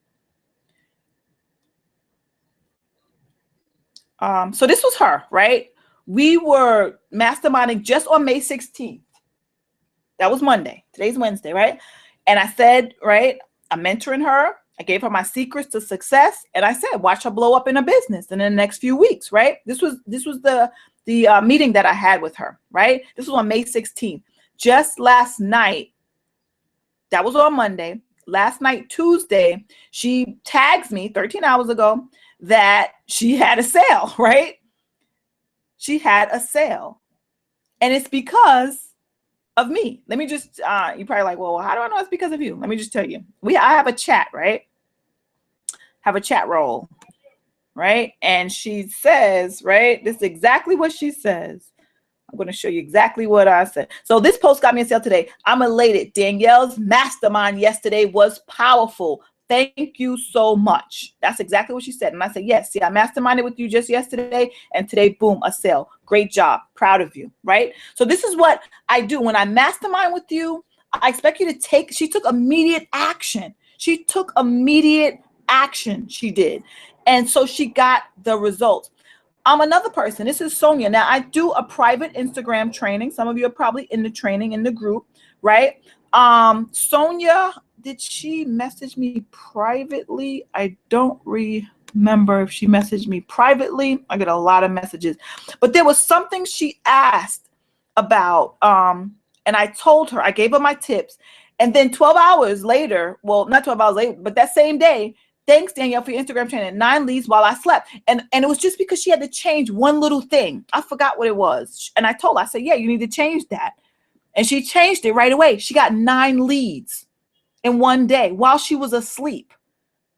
S2: So this was her, right? We were masterminding just on May 16th. That was Monday. Today's Wednesday, right? And I said, right, I'm mentoring her. I gave her my secrets to success, and I said, watch her blow up in a business in the next few weeks, right? This was the meeting that I had with her, right? This was on May 16th. Just last night, that was on Monday. Last night, Tuesday, she tags me 13 hours ago that she had a sale, right? She had a sale, and it's because of me. Let me just, you're probably like, well, how do I know it's because of you? Let me just tell you. I have a chat, right? Have a chat roll, right? And she says, right? This is exactly what she says. I'm going to show you exactly what I said. So this post got me a sale today. I'm elated. Danielle's mastermind yesterday was powerful. Thank you so much. That's exactly what she said. And I said, yes, see, I masterminded with you just yesterday, and today, boom, a sale. Great job. Proud of you, right? So this is what I do. When I mastermind with you, I expect you to she took immediate action. She took immediate action. She did. And so she got the results. I'm another person. This is Sonia. Now, I do a private Instagram training. Some of you are probably in the training in the group, right? Sonia, did she message me privately? I don't remember if she messaged me privately. I get a lot of messages. But there was something she asked about, and I told her, I gave her my tips. And then 12 hours later, well, not 12 hours later, but that same day, thanks, Danielle, for your Instagram training. 9 leads while I slept. And it was just because she had to change one little thing. I forgot what it was. And I told her, I said, yeah, you need to change that. And she changed it right away. She got 9 leads in one day while she was asleep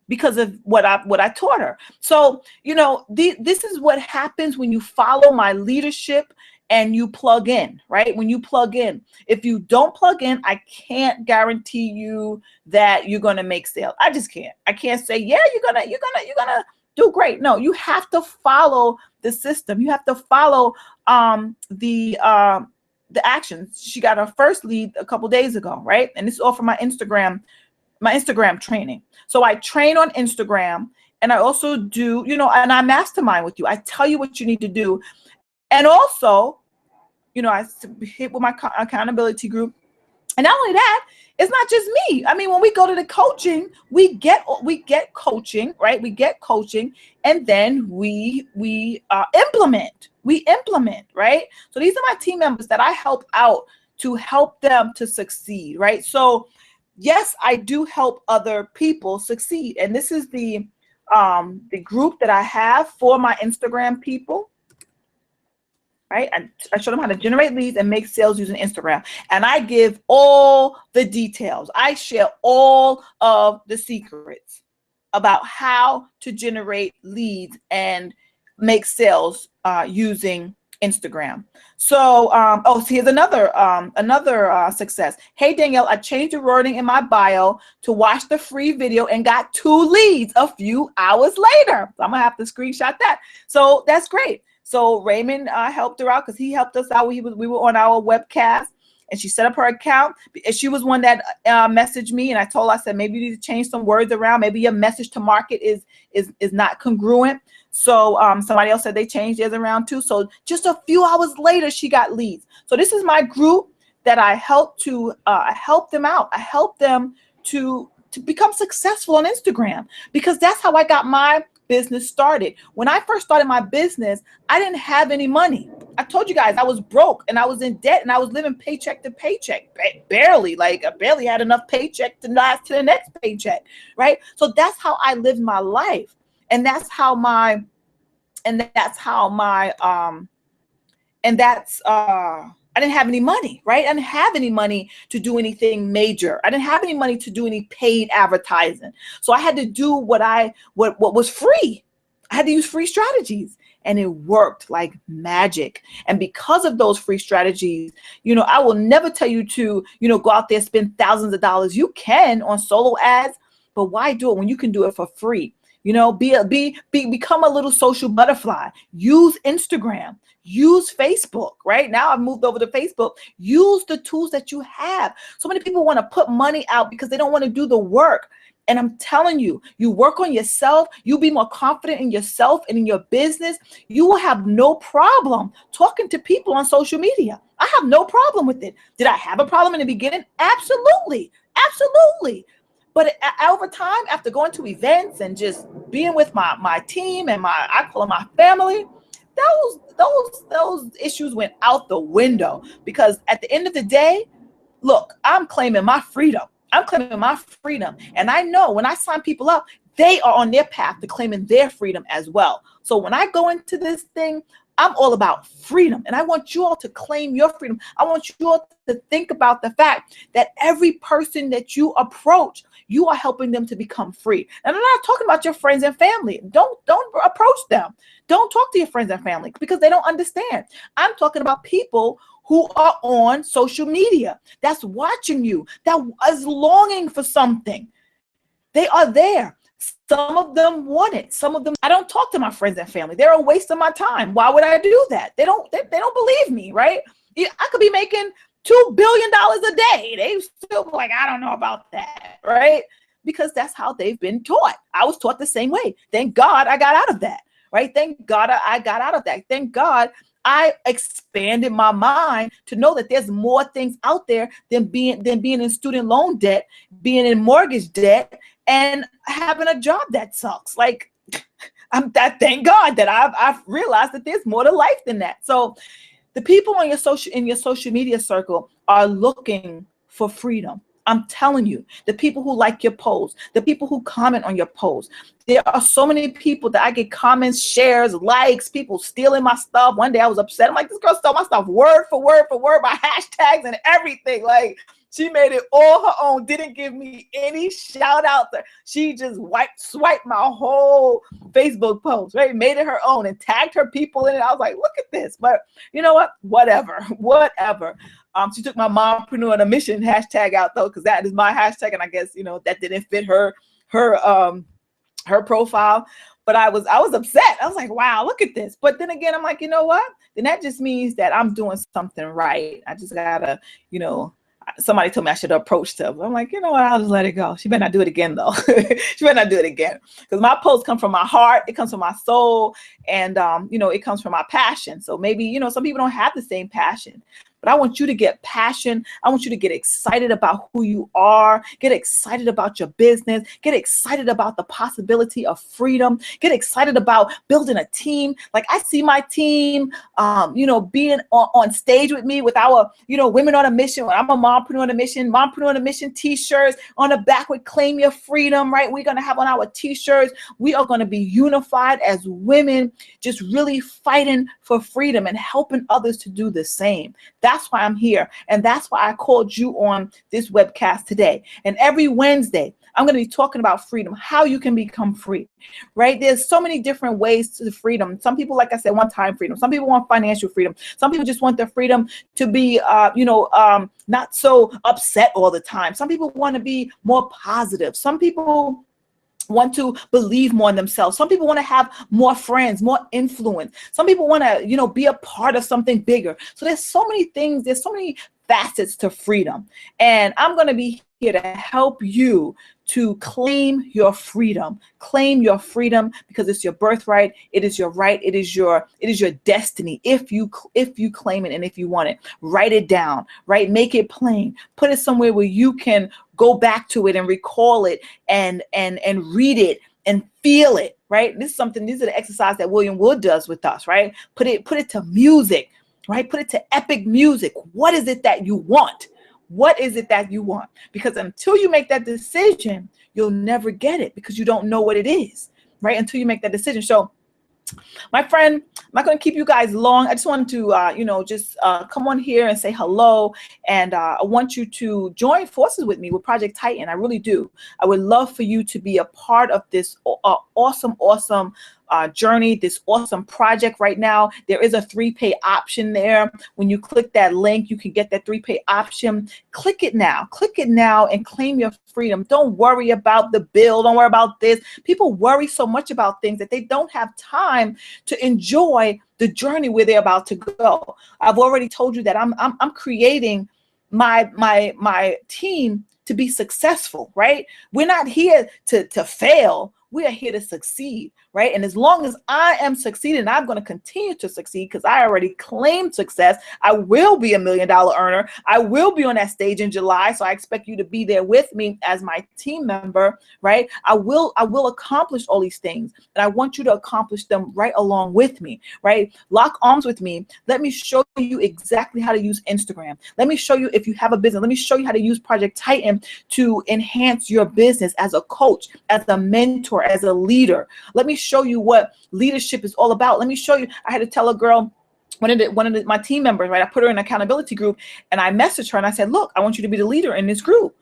S2: because of what I taught her. So, you know, this is what happens when you follow my leadership and you plug in, right? When you plug in, if you don't plug in, I can't guarantee you that you're going to make sales. I just can't. I can't say, yeah, you're going to do great. No, you have to follow the system. You have to follow the actions. She got her first lead a couple days ago, right? And this is all from my Instagram training. So I train on Instagram, and I also do, you know, and I mastermind with you. I tell you what you need to do. And also, you know, I hit with my accountability group. And not only that, it's not just me. I mean, when we go to the coaching, we get coaching, right? We get coaching, and then we implement. We implement, right? So these are my team members that I help out to help them to succeed, right? So yes, I do help other people succeed. And this is the group that I have for my Instagram people. Right? I show them how to generate leads and make sales using Instagram. And I give all the details. I share all of the secrets about how to generate leads and make sales using Instagram. So, so here's another success. Hey, Danielle, I changed the wording in my bio to watch the free video and got 2 leads a few hours later. So I'm gonna have to screenshot that. So that's great. So Raymond helped her out because he helped us out. We were on our webcast, and she set up her account. And she was one that messaged me, and I told her, I said, maybe you need to change some words around. Maybe your message to market is not congruent. So somebody else said they changed theirs around too. So just a few hours later, she got leads. So this is my group that I help to help them out. I help them to become successful on Instagram, because that's how I got my business started. When I first started my business, I didn't have any money. I told you guys I was broke and I was in debt and I was living paycheck to paycheck, barely. Like I barely had enough paycheck to last to the next paycheck, right? So that's how I lived my life, and that's how I didn't have any money, right? I didn't have any money to do anything major. I didn't have any money to do any paid advertising. So I had to do what was free. I had to use free strategies, and it worked like magic. And because of those free strategies, you know, I will never tell you to, you know, go out there, spend thousands of dollars. You can on solo ads, but why do it when you can do it for free? Become a little social butterfly. Use Instagram. Use Facebook. Right now, I've moved over to Facebook. Use the tools that you have. So many people want to put money out because they don't want to do the work. And I'm telling you, you work on yourself, you be more confident in yourself and in your business, you will have no problem talking to people on social media. I have no problem with it. Did I have a problem in the beginning? Absolutely. Absolutely. But over time, after going to events and just being with my team and I call them my family, those issues went out the window, because at the end of the day, look, I'm claiming my freedom. And I know when I sign people up, they are on their path to claiming their freedom as well. So when I go into this thing, I'm all about freedom. And I want you all to claim your freedom. I want you all to think about the fact that every person that you approach, you are helping them to become free. And I'm not talking about your friends and family. Don't approach them. Don't talk to your friends and family because they don't understand. I'm talking about people who are on social media, that's watching you, that is longing for something. They are there. Some of them want it. Some of them, I don't talk to my friends and family. They're a waste of my time. Why would I do that? They don't believe me, right? I could be making $2 billion a day. They still like, I don't know about that, right? Because that's how they've been taught. I was taught the same way. Thank God I got out of that, right? Thank God I got out of that. Thank God I expanded my mind to know that there's more things out there than being in student loan debt, being in mortgage debt, and having a job that sucks. Like, thank God that I've realized that there's more to life than that. So the people on your social media circle are looking for freedom. I'm telling you, the people who like your posts, the people who comment on your posts, there are so many people that I get comments, shares, likes, people stealing my stuff. One day I was upset. I'm like, this girl stole my stuff word for word for word, by hashtags and everything. Like, she made it all her own, didn't give me any shout out there. She just swiped my whole Facebook post, right? Made it her own and tagged her people in it. I was like, look at this. But you know what? Whatever. She took my mompreneur on a mission hashtag out though, because that is my hashtag, and I guess that didn't fit her profile. But I was upset. I was like, wow, look at this. But then again, I'm like, you know what? Then that just means that I'm doing something right. I just gotta, somebody told me I should have approached her. But I'm like, you know what? I'll just let it go. She better not do it again though. She better not do it again, because my posts come from my heart. It comes from my soul, and it comes from my passion. So maybe some people don't have the same passion. But I want you to get passion. I want you to get excited about who you are. Get excited about your business. Get excited about the possibility of freedom. Get excited about building a team. Like, I see my team, being on stage with me with our, Women on a Mission. I'm a Mompreneur on a Mission t-shirts on the back with Claim Your Freedom, right? We're going to have on our t-shirts. We are going to be unified as women, just really fighting for freedom and helping others to do the same. That's why I'm here. And that's why I called you on this webcast today. And every Wednesday, I'm going to be talking about freedom, how you can become free, right? There's so many different ways to freedom. Some people, like I said, want time freedom. Some people want financial freedom. Some people just want their freedom to be, not so upset all the time. Some people want to be more positive. Some people want to believe more in themselves. Some people want to have more friends, more influence. Some people want to, be a part of something bigger. So there's so many things, there's so many facets to freedom. And I'm going to be here to help you to claim your freedom. Claim your freedom, because it's your birthright. It is your right. It is your destiny. If you claim it and if you want it, write it down, right? Make it plain. Put it somewhere where you can go back to it and recall it and read it and feel it, right? These are the exercises that William Wood does with us, right? Put it to music, right? Put it to epic music. What is it that you want? What is it that you want? Because until you make that decision, you'll never get it, because you don't know what it is, right? Until you make that decision. So, my friend, I'm not going to keep you guys long. I just wanted to, come on here and say hello. And I want you to join forces with me with Project Titan. I really do. I would love for you to be a part of this awesome
S1: journey, this awesome project right now. There is a 3-pay option there. When you click that link, you can get that 3-pay option. Click it now and claim your freedom. Don't worry about the bill. Don't worry about this. People worry so much about things that they don't have time to enjoy the journey where they're about to go. I've already told you that I'm creating my team to be successful, right? We're not here to fail. We are here to succeed, right? And as long as I am succeeding, I'm going to continue to succeed because I already claimed success. I will be $1 million earner. I will be on that stage in July. So I expect you to be there with me as my team member, right? I will accomplish all these things, and I want you to accomplish them right along with me, right? Lock arms with me. Let me show you exactly how to use Instagram. Let me show you, if you have a business, let me show you how to use Project Titan to enhance your business as a coach, as a mentor, as a leader. Let me show you what leadership is all about. Let me show you. I had to tell a girl, one of my team members, right? I put her in an accountability group, and I messaged her and I said, look, I want you to be the leader in this group.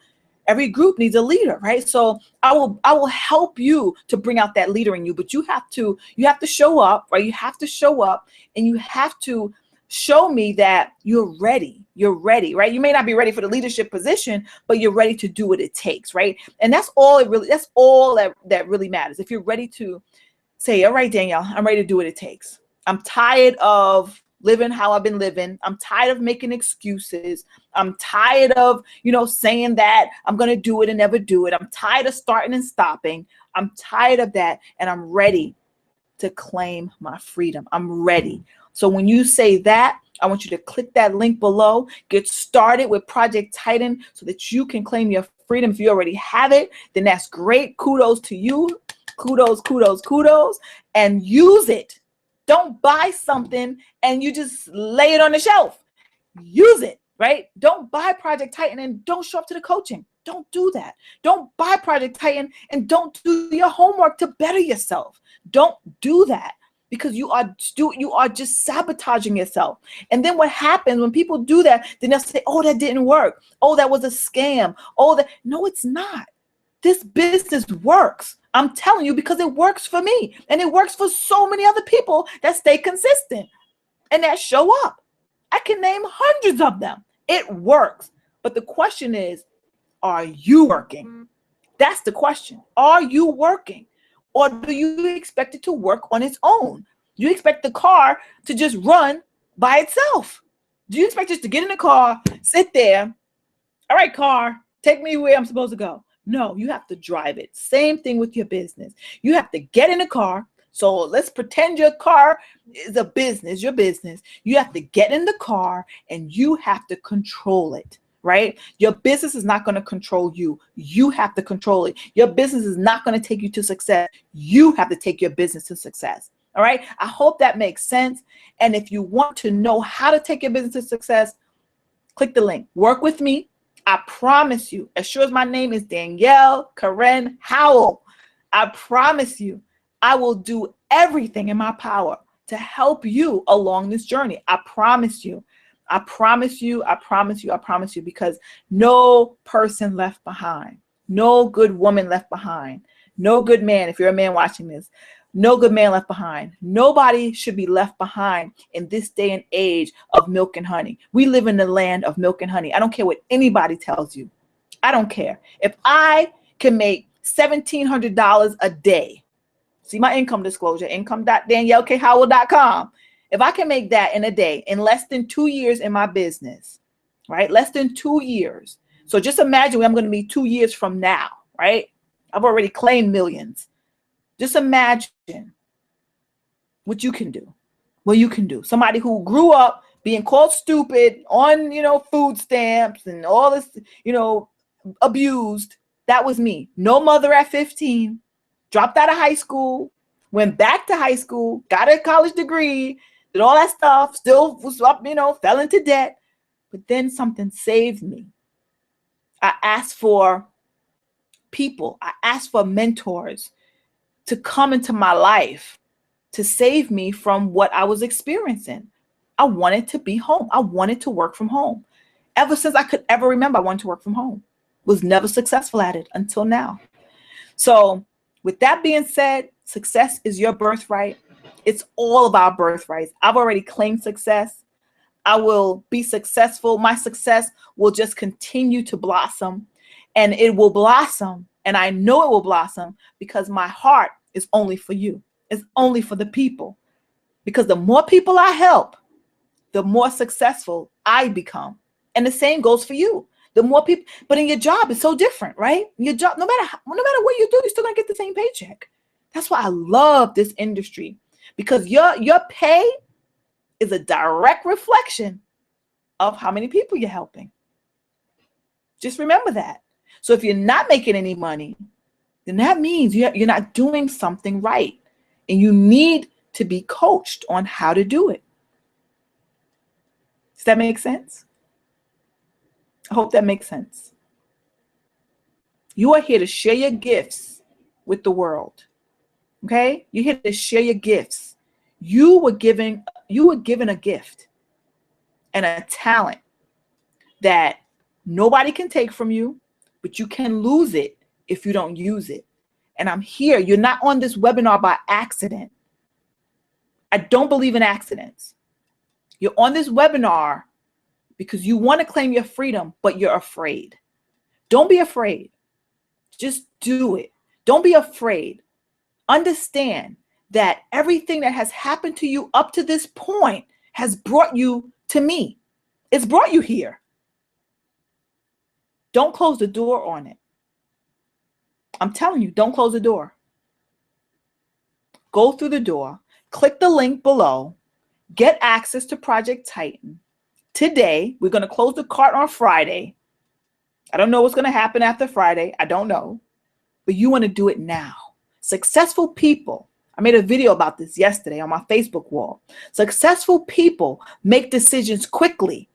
S1: Every group needs a leader, right? So I will help you to bring out that leader in you, but you have to show up, right? You have to show up, and you have to show me that you're ready, right? You may not be ready for the leadership position, but you're ready to do what it takes, right? And that's all that really matters. If you're ready to say, all right, Danielle, I'm ready to do what it takes. I'm tired of living how I've been living. I'm tired of making excuses. I'm tired of, saying that I'm going to do it and never do it. I'm tired of starting and stopping. I'm tired of that. And I'm ready to claim my freedom. I'm ready. So when you say that, I want you to click that link below, get started with Project Titan so that you can claim your freedom. If you already have it, then that's great. Kudos to you. Kudos, and use it. Don't buy something and you just lay it on the shelf. Use it, right? Don't buy Project Titan and don't show up to the coaching. Don't do that. Don't buy Project Titan and don't do your homework to better yourself. Don't do that, because you are just sabotaging yourself. And then what happens when people do that, then they'll say, oh, that didn't work. Oh, that was a scam. No, it's not. This business works. I'm telling you, because it works for me, and it works for so many other people that stay consistent and that show up. I can name hundreds of them. It works. But the question is, are you working? That's the question. Are you working? Or do you expect it to work on its own? Do you expect the car to just run by itself? Do you expect just to get in the car, sit there? All right, car, take me where I'm supposed to go. No, you have to drive it. Same thing with your business. You have to get in the car. So let's pretend your car is a business, your business. You have to get in the car and you have to control it, right? Your business is not going to control you. You have to control it. Your business is not going to take you to success. You have to take your business to success. All right. I hope that makes sense. And if you want to know how to take your business to success, click the link. Work with me. I promise you, as sure as my name is Danielle Karen Howell, I promise you, I will do everything in my power to help you along this journey. I promise you. I promise you, I promise you, I promise you, because no person left behind, no good woman left behind, no good man, if you're a man watching this, no good man left behind. Nobody should be left behind in this day and age of milk and honey. We live in the land of milk and honey. I don't care what anybody tells you. I don't care. If I can make $1,700 a day, see my income disclosure, income.daniellekHowell.com. If I can make that in a day, in less than 2 years in my business, right? Less than 2 years. So just imagine where I'm going to be 2 years from now, right? I've already claimed millions. Just imagine what you can do. What you can do. Somebody who grew up being called stupid on, food stamps and all this, abused. That was me. No mother at 15. Dropped out of high school. Went back to high school. Got a college degree. Did all that stuff. Still was up, fell into debt. But then something saved me. I asked for people. I asked for mentors to come into my life to save me from what I was experiencing. I wanted to be home. I wanted to work from home. Ever since I could ever remember, I wanted to work from home. Was never successful at it until now. So with that being said, Success is your birthright. It's all of our birthrights. I've already claimed success. I will be successful. My success will just continue to blossom, and it will blossom. And I know it will blossom because my heart is only for you. It's only for the people. Because the more people I help, the more successful I become. And the same goes for you. The more people, but in your job, it's so different, right? Your job, no matter what you do, you're still gonna get the same paycheck. That's why I love this industry, because your pay is a direct reflection of how many people you're helping. Just remember that. So if you're not making any money, then that means you're not doing something right, and you need to be coached on how to do it. Does that make sense? I hope that makes sense. You are here to share your gifts with the world. Okay? You're here to share your gifts. You were given a gift and a talent that nobody can take from you, but you can lose it if you don't use it. And I'm here. You're not on this webinar by accident. I don't believe in accidents. You're on this webinar because you want to claim your freedom, but you're afraid. Don't be afraid. Just do it. Don't be afraid. Understand that everything that has happened to you up to this point has brought you to me. It's brought you here. Don't close the door on it. I'm telling you, don't close the door. Go through the door, click the link below, get access to Project Titan. Today, we're going to close the cart on Friday. I don't know what's going to happen after Friday. I don't know. But you want to do it now. Successful people, I made a video about this yesterday on my Facebook wall. Successful people make decisions quickly,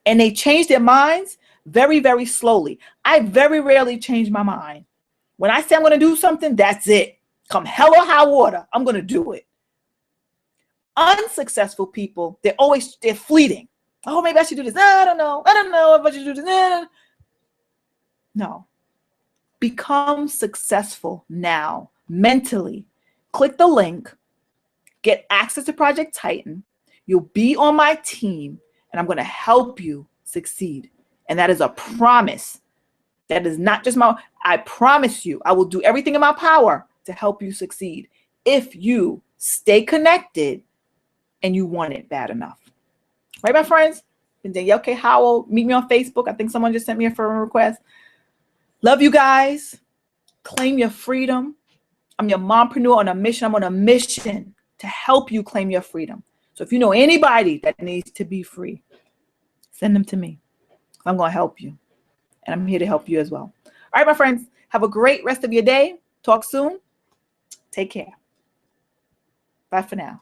S1: and they change their minds very, very slowly. I very rarely change my mind. When I say I'm going to do something, that's it. Come hell or high water, I'm going to do it. Unsuccessful people, they're fleeting. Oh, maybe I should do this. I don't know if I should do this. No. Become successful now, mentally. Click the link, get access to Project Titan. You'll be on my team, and I'm going to help you succeed. And that is a promise. That is not just I promise you, I will do everything in my power to help you succeed if you stay connected and you want it bad enough. Right, my friends? And Danielle K. Howell, meet me on Facebook. I think someone just sent me a friend request. Love you guys. Claim your freedom. I'm your mompreneur on a mission. I'm on a mission to help you claim your freedom. So if you know anybody that needs to be free, send them to me. I'm going to help you. And I'm here to help you as well. All right, my friends. Have a great rest of your day. Talk soon. Take care. Bye for now.